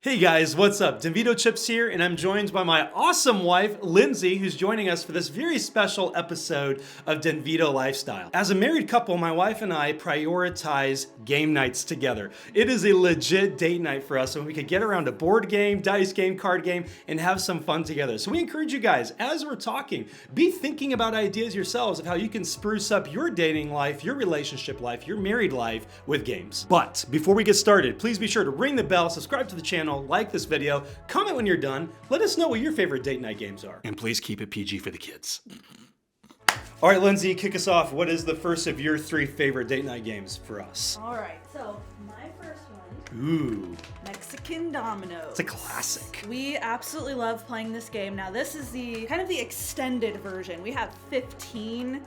Hey guys, what's up? Denvito Chips here, and I'm joined by my awesome wife, Lindsay, who's joining us for this very special episode of Denvito Lifestyle. As a married couple, my wife and I prioritize game nights together. It is a legit date night for us, and we could get around a board game, dice game, card game, and have some fun together. So we encourage you guys, as we're talking, be thinking about ideas yourselves of how you can spruce up your dating life, your relationship life, your married life with games. But before we get started, please be sure to ring the bell, subscribe to the channel, like this video, comment when you're done, let us know what your favorite date night games are. And please keep it PG for the kids. All right, Lindsay, kick us off. What is the first of your 3 favorite date night games for us? All right, so my first one. Ooh. Mexican Dominoes. It's a classic. We absolutely love playing this game. Now this is the kind of the extended version. We have 15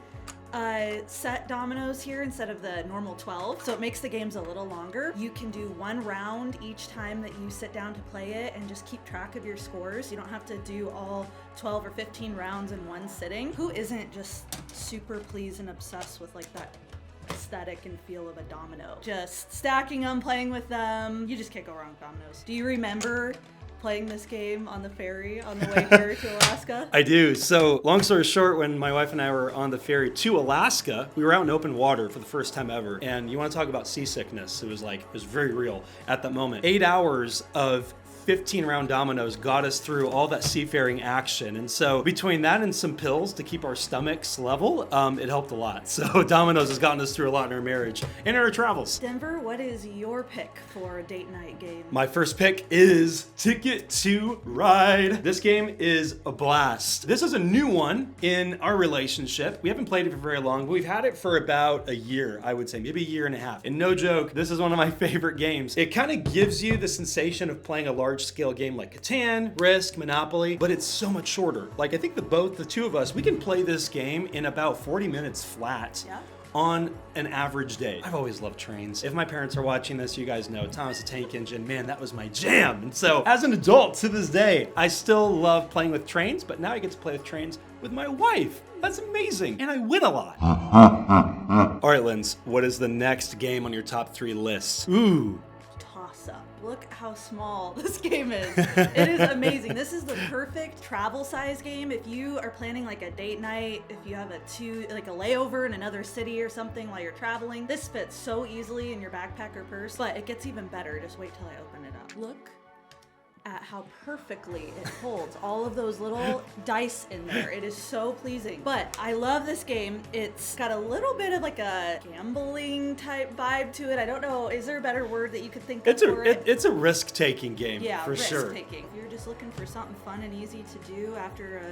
set dominoes here instead of the normal 12, so it makes the games a little longer. You can do 1 round each time that you sit down to play it and just keep track of your scores. You don't have to do all 12 or 15 rounds in one sitting. Who isn't just super pleased and obsessed with like that aesthetic and feel of a domino? Just stacking them, playing with them. You just can't go wrong with dominoes. Do you remember playing this game on the ferry on the way here to Alaska? I do. So long story short, when my wife and I were on the ferry to Alaska, we were out in open water for the first time ever. And you want to talk about seasickness. It was very real at that moment. 8 hours of 15 round dominoes got us through all that seafaring action. And so between that and some pills to keep our stomachs level, it helped a lot. So dominoes has gotten us through a lot in our marriage and in our travels. Denver, what is your pick for a date night game? My first pick is Ticket to Ride. This game is a blast. This is a new one in our relationship. We haven't played it for very long, but we've had it for about a year, I would say, maybe a year and a half. And no joke, this is one of my favorite games. It kind of gives you the sensation of playing a large scale game like Catan, Risk, Monopoly, but it's so much shorter. Like I think the two of us, we can play this game in about 40 minutes flat. Yeah. On an average day. I've always loved trains. If my parents are watching this, you guys know Thomas the Tank Engine, man, that was my jam. And so as an adult to this day, I still love playing with trains, but now I get to play with trains with my wife. That's amazing. And I win a lot. All right, Linz, what is the next game on your top 3 list? Ooh. Toss-up. Look how small this game is. It is amazing. This is the perfect travel size game if you are planning like a date night, if you have a layover in another city or something while you're traveling. This fits so easily in your backpack or purse, but it gets even better. Just wait till I open it up. Look at how perfectly it holds all of those little dice in there. It is so pleasing. But I love this game. It's got a little bit of like a gambling type vibe to it. I don't know, is there a better word that you could think of for it? It's a risk-taking game, yeah, for sure. Risk-taking. If you're just looking for something fun and easy to do after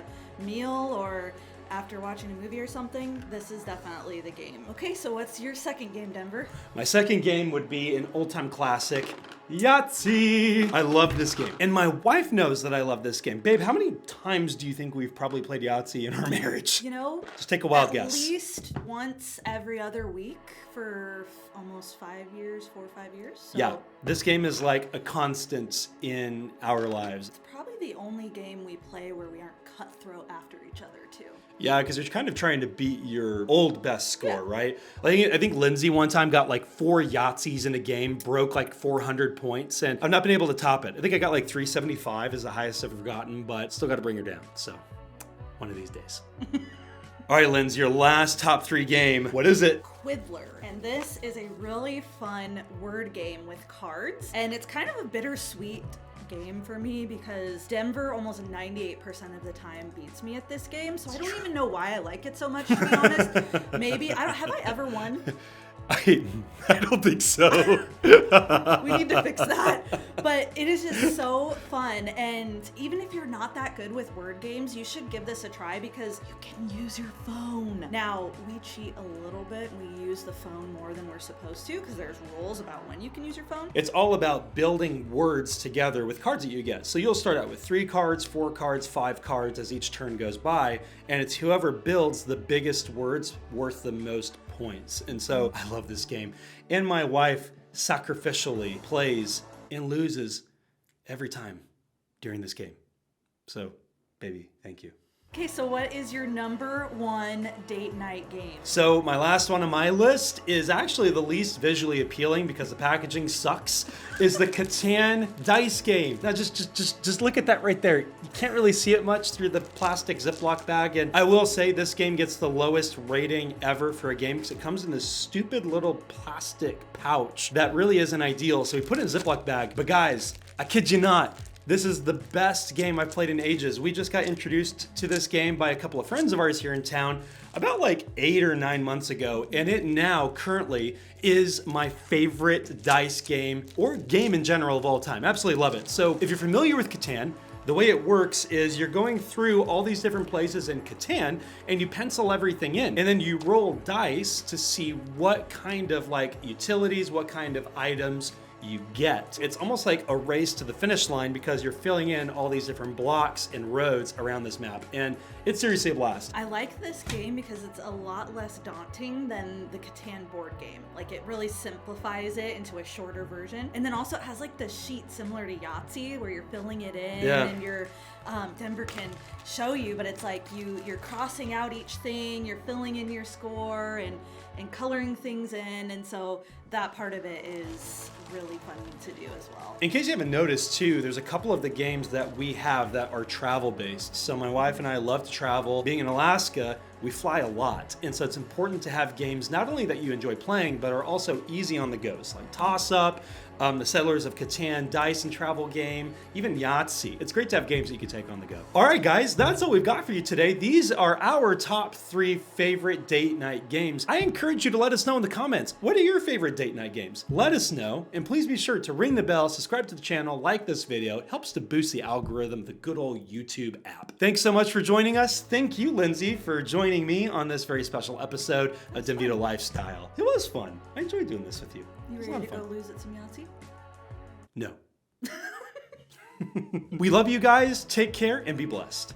a meal or after watching a movie or something, this is definitely the game. Okay, so what's your second game, Denver? My second game would be an old-time classic, Yahtzee. I love this game. And my wife knows that I love this game. Babe, how many times do you think we've probably played Yahtzee in our marriage? You know, just take a wild guess. At least once every other week for almost 5 years, 4 or 5 years. So yeah, this game is like a constant in our lives. It's probably the only game we play where we aren't cutthroat after each other too. Yeah, because you're kind of trying to beat your old best score, yeah. Right? I think Lindsay one time got like 4 Yahtzees in a game, broke like 400 points, and I've not been able to top it. I think I got like 375 is the highest I've ever gotten, but still got to bring her down. So, one of these days. All right, Linz, your last top 3 game. What is it? Quiddler. And this is a really fun word game with cards. And it's kind of a bittersweet game for me because Denver almost 98% of the time beats me at this game. So I don't even know why I like it so much, to be honest. Maybe, have I ever won? I don't think so. We need to fix that. But it is just so fun. And even if you're not that good with word games, you should give this a try because you can use your phone. Now, we cheat a little bit. We use the phone more than we're supposed to because there's rules about when you can use your phone. It's all about building words together with cards that you get. So you'll start out with 3 cards, 4 cards, 5 cards as each turn goes by. And it's whoever builds the biggest words worth the most points. And so I love this game. And my wife sacrificially plays and loses every time during this game. So, baby, thank you. Okay, so what is your number one date night game? So my last one on my list is actually the least visually appealing because the packaging sucks, is the Catan dice game. Now just look at that right there. You can't really see it much through the plastic Ziploc bag, and I will say this game gets the lowest rating ever for a game because it comes in this stupid little plastic pouch that really isn't ideal. So we put it in a Ziploc bag, but guys, I kid you not, this is the best game I've played in ages. We just got introduced to this game by a couple of friends of ours here in town about like 8 or 9 months ago, and it now currently is my favorite dice game or game in general of all time. Absolutely love it. So if you're familiar with Catan, the way it works is you're going through all these different places in Catan and you pencil everything in, and then you roll dice to see what kind of like utilities, what kind of items you get. It's almost like a race to the finish line because you're filling in all these different blocks and roads around this map, and it's seriously a blast. I like this game because it's a lot less daunting than the Catan board game. Like, it really simplifies it into a shorter version. And then also it has like the sheet similar to Yahtzee where you're filling it in, and you're Denver can show you, but it's like you're crossing out each thing, you're filling in your score and coloring things in, and so that part of it is really fun to do as well. In case you haven't noticed too, there's a couple of the games that we have that are travel based. So my wife and I love to travel. Being in Alaska, we fly a lot. And so it's important to have games not only that you enjoy playing, but are also easy on the go. So like Toss Up, the Settlers of Catan dice and travel game, even Yahtzee. It's great to have games that you can take on the go. All right, guys, that's all we've got for you today. These are our top 3 favorite date night games. I encourage you to let us know in the comments, what are your favorite date night games? Let us know, and please be sure to ring the bell, subscribe to the channel, like this video. It helps to boost the algorithm, the good old YouTube app. Thanks so much for joining us. Thank you, Lindsay, for joining me on this very special episode of Denvito Lifestyle. It was fun. I enjoyed doing this with you. You ready to go lose at some Yahtzee? No. We love you guys. Take care and be blessed.